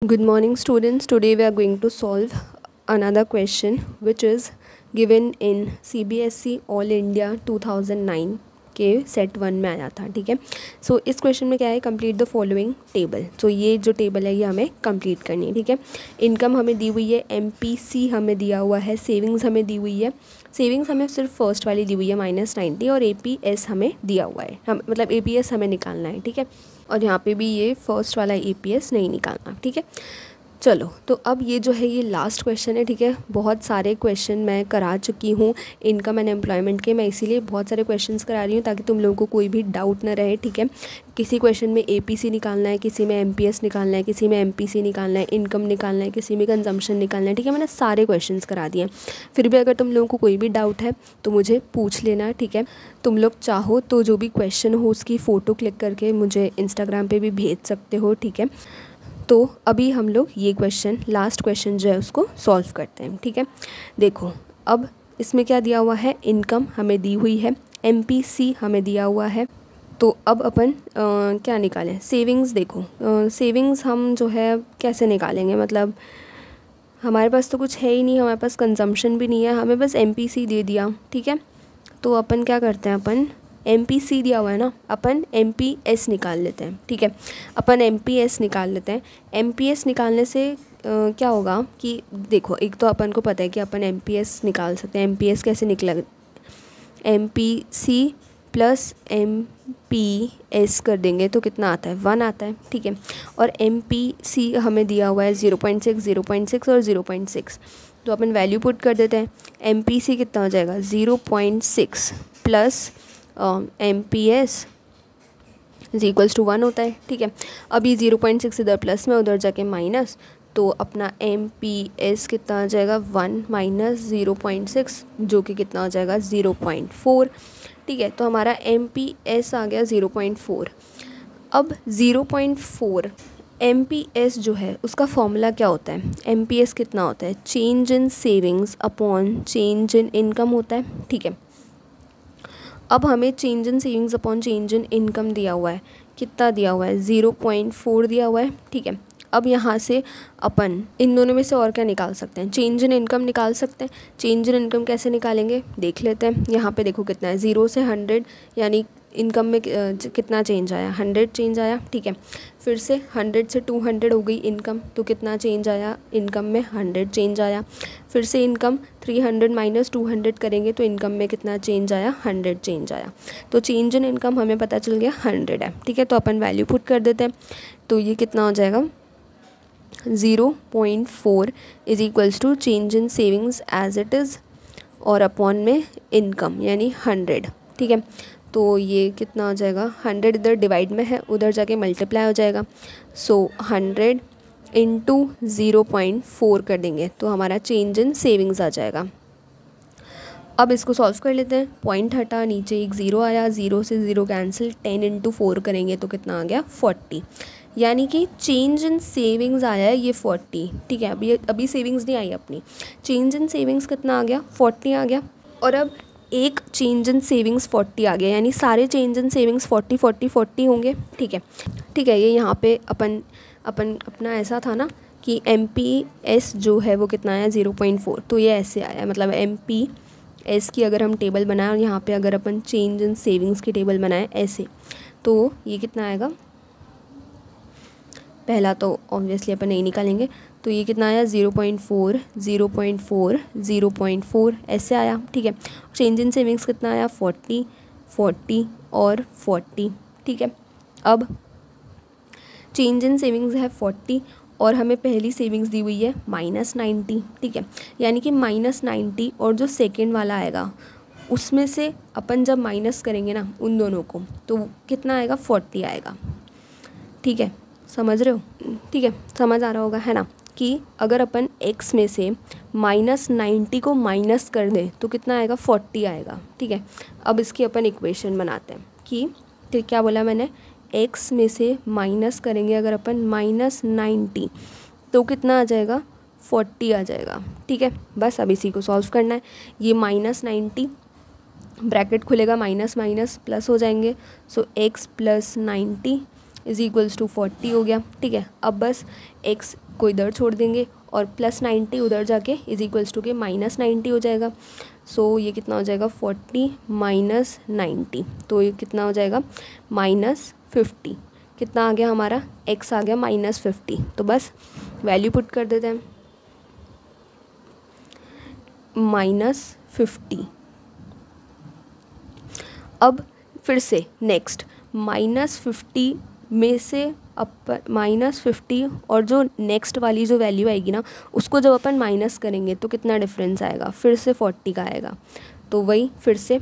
Good morning students. Today we are going to solve another question which is given in CBSE All India 2009 के set 1 में आया था. ठीक है. सो इस क्वेश्चन में क्या है, कंप्लीट द फॉलोइंग टेबल. सो ये जो टेबल है ये हमें कंप्लीट करनी है. ठीक है. इनकम हमें दी हुई है, MPC हमें दिया हुआ है, सेविंग्स हमें दी हुई है. सेविंग्स हमें सिर्फ फर्स्ट वाली दी हुई है -90 और APS हमें दिया हुआ है. हम मतलब APS हमें निकालना है. ठीक है. और यहाँ पे भी ये फर्स्ट वाला APS नहीं निकालना. ठीक है. चलो, तो अब ये जो है ये लास्ट क्वेश्चन है. ठीक है. बहुत सारे क्वेश्चन मैं करा चुकी हूँ इनकम एंड एम्प्लॉयमेंट के. मैं इसीलिए बहुत सारे क्वेश्चंस करा रही हूँ ताकि तुम लोगों को कोई भी डाउट ना रहे. ठीक है. किसी क्वेश्चन में APC निकालना है, किसी में MPS निकालना है, किसी में MPC निकालना है, इनकम निकालना है, किसी में कंजम्पशन निकालना है. ठीक है. मैंने सारे क्वेश्चंस करा दिए. फिर भी अगर तुम लोगों को कोई भी डाउट है तो मुझे पूछ लेना. ठीक है. तुम लोग चाहो तो जो भी क्वेश्चन हो उसकी फ़ोटो क्लिक करके मुझे इंस्टाग्राम पे भी भेज सकते हो. ठीक है. तो अभी हम लोग ये क्वेश्चन, लास्ट क्वेश्चन जो है उसको सॉल्व करते हैं. ठीक है. देखो, अब इसमें क्या दिया हुआ है, इनकम हमें दी हुई है, MPC हमें दिया हुआ है. तो अब अपन क्या निकालें, सेविंग्स. देखो, सेविंग्स हम जो है कैसे निकालेंगे, मतलब हमारे पास तो कुछ है ही नहीं, हमारे पास कंजम्पशन भी नहीं है, हमें बस MPC दे दिया. ठीक है. तो अपन क्या करते हैं, अपन MPC दिया हुआ है ना, अपन MPS निकाल लेते हैं. ठीक है. अपन MPS निकाल लेते हैं. MPS निकालने से क्या होगा कि देखो, एक तो अपन को पता है कि अपन MPS निकाल सकते हैं. MPS कैसे निकला, MPC प्लस MPS कर देंगे तो कितना आता है, 1 आता है. ठीक है. और MPC हमें दिया हुआ है 0.6, 0.6 और 0.6. तो अपन वैल्यू पुट कर देते हैं. MPC कितना हो जाएगा, 0.6 plus MPS is equals to 1 होता है. ठीक है. अभी 0.6 इधर प्लस में, उधर जाके माइनस, तो अपना MPS कितना आ जाएगा, 1 माइनस 0.6 जो कि कितना हो जाएगा 0.4. ठीक है. तो हमारा MPS आ गया 0.4. अब 0.4 MPS जो है उसका फॉर्मूला क्या होता है, MPS कितना होता है, change in savings upon change in income होता है. ठीक है. अब हमें change in savings upon change in income दिया हुआ है, कितना दिया हुआ है, 0.4 दिया हुआ है. ठीक है. अब यहाँ से अपन इन दोनों में से और क्या निकाल सकते हैं, चेंज इन इनकम निकाल सकते हैं. चेंज इन इनकम कैसे निकालेंगे देख लेते हैं. यहाँ पे देखो कितना है, 0 से 100, यानी इनकम में कितना चेंज आया, 100 चेंज आया. ठीक है. फिर से 100 से 200 हो गई इनकम, तो कितना चेंज आया, इनकम में 100 चेंज आया. फिर से इनकम 300 माइनस 200 करेंगे तो इनकम में कितना चेंज आया, 100 चेंज आया. तो चेंज इन इनकम हमें पता चल गया 100 है. ठीक है. तो अपन वैल्यू पुट कर देते हैं. तो ये कितना हो जाएगा, 0.4 is equals to change in savings as it is और अपॉन में इनकम यानी 100. ठीक है. तो ये कितना हो जाएगा, 100 इधर डिवाइड में है, उधर जाके मल्टीप्लाई हो जाएगा. सो 100 इंटू 0.4 कर देंगे तो हमारा चेंज इन सेविंग्स आ जाएगा. अब इसको सॉल्व कर लेते हैं. पॉइंट हटा, नीचे एक 0 आया, 0 से 0 कैंसिल, 10 इंटू 4 करेंगे तो कितना आ गया, 40. यानी कि चेंज इन सेविंग्स आया है ये 40. ठीक है. अभी सेविंग्स नहीं आई अपनी, चेंज इन सेविंग्स कितना आ गया, 40 आ गया. और अब एक चेंज इन सेविंग्स 40 आ गया, यानी सारे चेंज इन सेविंग्स 40 40 40 होंगे. ठीक है. ठीक है. ये यहाँ पे अपन अपना ऐसा था ना कि MPS जो है वो कितना आया, 0.4. तो ये ऐसे आया, मतलब MPS की अगर हम टेबल बनाएं और यहाँ पे अगर अपन चेंज इन सेविंग्स की टेबल बनाएं ऐसे, तो ये कितना आएगा, पहला तो ऑब्वियसली अपन नहीं निकालेंगे. तो ये कितना आया, 0.4 0.4 0.4 ऐसे आया. ठीक है. चेंज इन सेविंग्स कितना आया, 40 40 और 40. ठीक है. अब चेंज इन सेविंग्स है 40 और हमें पहली सेविंग्स दी हुई है -90. ठीक है. यानी कि -90 और जो सेकेंड वाला आएगा उसमें से अपन जब माइनस करेंगे ना उन दोनों को, तो कितना आएगा, 40 आएगा. ठीक है. समझ रहे हो. ठीक है. समझ आ रहा होगा, है ना, कि अगर अपन x में से -90 को माइनस कर दें तो कितना आएगा, 40 आएगा. ठीक है. अब इसकी अपन इक्वेशन बनाते हैं कि, तो क्या बोला मैंने, x में से माइनस करेंगे अगर अपन -90 तो कितना आ जाएगा, 40 आ जाएगा. ठीक है. बस अब इसी को सॉल्व करना है. ये -90 ब्रैकेट खुलेगा, माइनस माइनस प्लस हो जाएंगे. So x plus 90 is equals to 40 हो गया। ठीक है, अब बस x को इधर छोड़ देंगे और प्लस 90 उधर जाके इज इक्वल्स टू के माइनस 90 हो जाएगा। सो ये कितना हो जाएगा 40 माइनस 90, तो ये कितना हो जाएगा माइनस 50। कितना आ गया हमारा x आ गया माइनस 50। तो बस वैल्यू पुट कर देते हैं माइनस 50। अब फिर से नेक्स्ट माइनस 50 में से माइनस 50 और जो नेक्स्ट वाली जो वैल्यू आएगी ना उसको जब अपन माइनस करेंगे तो कितना डिफरेंस आएगा, फिर से 40 का आएगा। तो वही फिर से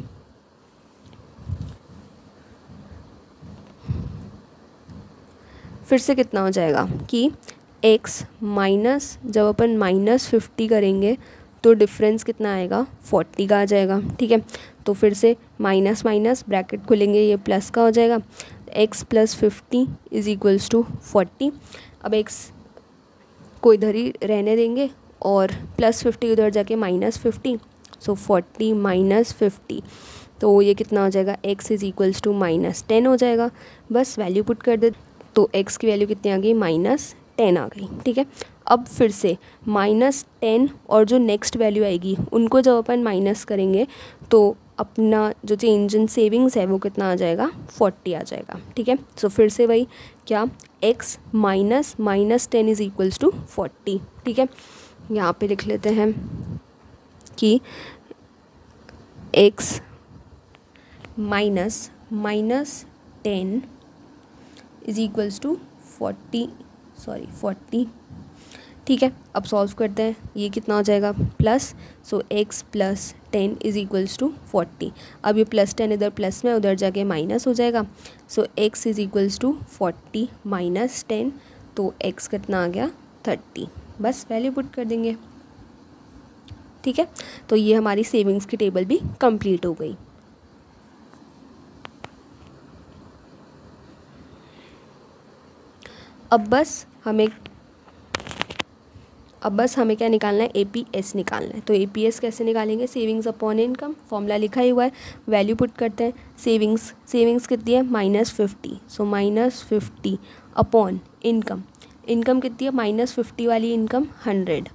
कितना हो जाएगा कि x माइनस जब अपन माइनस 50 करेंगे तो डिफरेंस कितना आएगा 40 का आ जाएगा। ठीक है, तो फिर से माइनस माइनस ब्रैकेट खुलेंगे, ये प्लस का हो जाएगा, x plus 50 is equals to 40। अब x को इधर ही रहने देंगे और प्लस 50 उधर जाके माइनस 50, सो 40 माइनस 50, तो ये कितना हो जाएगा x is equals to minus 10 हो जाएगा। बस वैल्यू पुट कर दे, तो x की वैल्यू कितनी आ गई माइनस 10 आ गई। ठीक है, अब फिर से माइनस 10 और जो नेक्स्ट वैल्यू आएगी उनको जब अपन माइनस करेंगे तो अपना जो चेंज इन सेविंग्स है वो कितना आ जाएगा 40 आ जाएगा। ठीक है, सो फिर से वही क्या x minus minus 10 is equals to 40। ठीक है, यहाँ पे लिख लेते हैं कि x minus minus 10 is equals to 40। ठीक है, अब सॉल्व करते हैं, ये कितना हो जाएगा plus, so x plus 10 is equals to 40। अब ये प्लस 10 इधर प्लस में उधर जाके माइनस हो जाएगा, so x is equals to 40 minus 10, तो x कितना आ गया 30। बस वैल्यू पुट कर देंगे। ठीक है, तो ये हमारी सेविंग्स की टेबल भी कंप्लीट हो गई। अब बस हमें क्या निकालना है, APS निकालना है। तो APS कैसे निकालेंगे, सेविंग्स अपॉन इनकम, फॉर्मूला लिखा ही हुआ है, वैल्यू पुट करते हैं। सेविंग्स कितनी है minus 50, so minus 50 upon income कितनी है माइनस 50 वाली इनकम 100,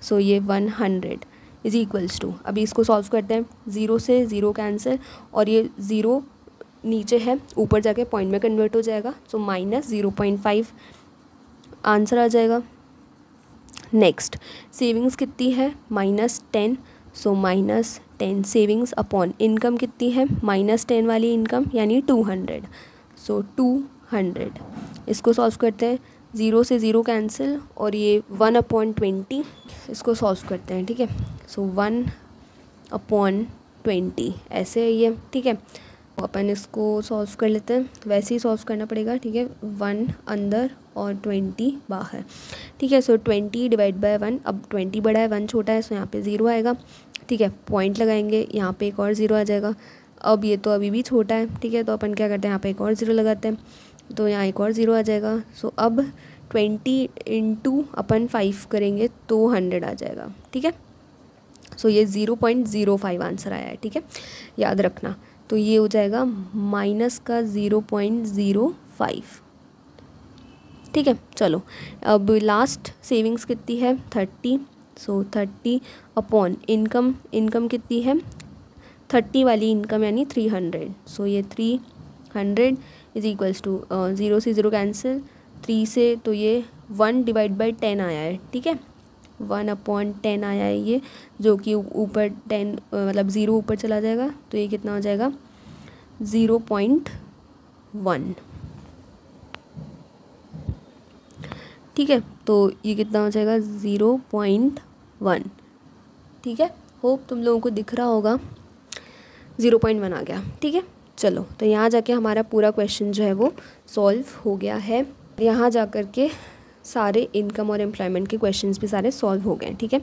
सो ये 100 इज इक्वल्स टू, अभी इसको सॉल्व करते हैं, 0 से 0 कैंसिल और ये 0 नीचे है ऊपर जाके पॉइंट में कन्वर्ट हो जाएगा, सो माइनस 0.5 आंसर आ जाएगा। नेक्स्ट सेविंग्स कितनी है minus 10, so minus 10 savings upon income कितनी है माइनस 10 वाली इनकम यानी 200, सो 200। इसको सॉल्व करते हैं, 0 से 0 कैंसिल और ये 1/20, इसको सॉल्व करते हैं। ठीक है, सो 1/20 ऐसे है ये। ठीक है, अपन इसको सॉल्व कर लेते हैं, वैसे ही सॉल्व करना पड़ेगा। ठीक है, 1 अंदर और 20 बाहर। ठीक है, सो 20 डिवाइड बाय 1, अब 20 बड़ा है 1 छोटा है, सो यहाँ पे 0 आएगा। ठीक है, पॉइंट लगाएंगे, यहाँ पे एक और 0 आ जाएगा। अब ये तो अभी भी छोटा है। ठीक है, तो अपन क्या करते हैं यहाँ पे एक और 0 लगाते हैं, तो यहाँ एक और 0 आ जाएगा। सो अब 20 इंटू अपन 5 करेंगे तो 100 आ जाएगा। ठीक है, सो ये 0.05 आंसर आया है। ठीक है, याद रखना, तो ये हो जाएगा माइनस का 0.05। ठीक है, चलो अब लास्ट सेविंग्स कितनी है 30, सो 30 अपॉन इनकम कितनी है 30 वाली इनकम यानी 300, सो ये 300 इज इक्वल्स टू 0 से 0 कैंसिल, 3 से तो ये 1 डिवाइड बाई 10 आया है। ठीक है, 1/10 आया है ये, जो कि ऊपर 10 मतलब 0 ऊपर चला जाएगा, तो ये कितना हो जाएगा 0.1। ठीक है, तो ये कितना हो जाएगा 0.1। ठीक है, होप तुम लोगों को दिख रहा होगा 0.1 आ गया। ठीक है, चलो तो यहाँ जाके हमारा पूरा क्वेश्चन जो है वो सॉल्व हो गया है। यहाँ जा कर के सारे इनकम और एम्प्लॉयमेंट के क्वेश्चंस भी सारे सॉल्व हो गए हैं। ठीक है,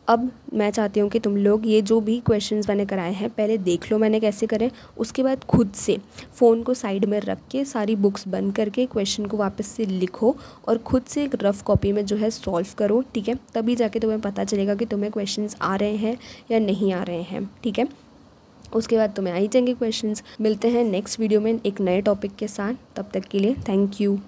अब मैं चाहती हूँ कि तुम लोग ये जो भी क्वेश्चंस मैंने कराए हैं पहले देख लो मैंने कैसे करे, उसके बाद खुद से फ़ोन को साइड में रख के सारी बुक्स बंद करके क्वेश्चन को वापस से लिखो और खुद से एक रफ़ कॉपी में जो है सॉल्व करो। ठीक है, तभी जाके तुम्हें पता चलेगा कि तुम्हें क्वेश्चंस आ रहे हैं या नहीं आ रहे हैं। ठीक है, उसके बाद तुम्हें आ ही जाएंगे क्वेश्चंस। मिलते हैं नेक्स्ट वीडियो में एक नए टॉपिक के साथ, तब तक के लिए थैंक यू।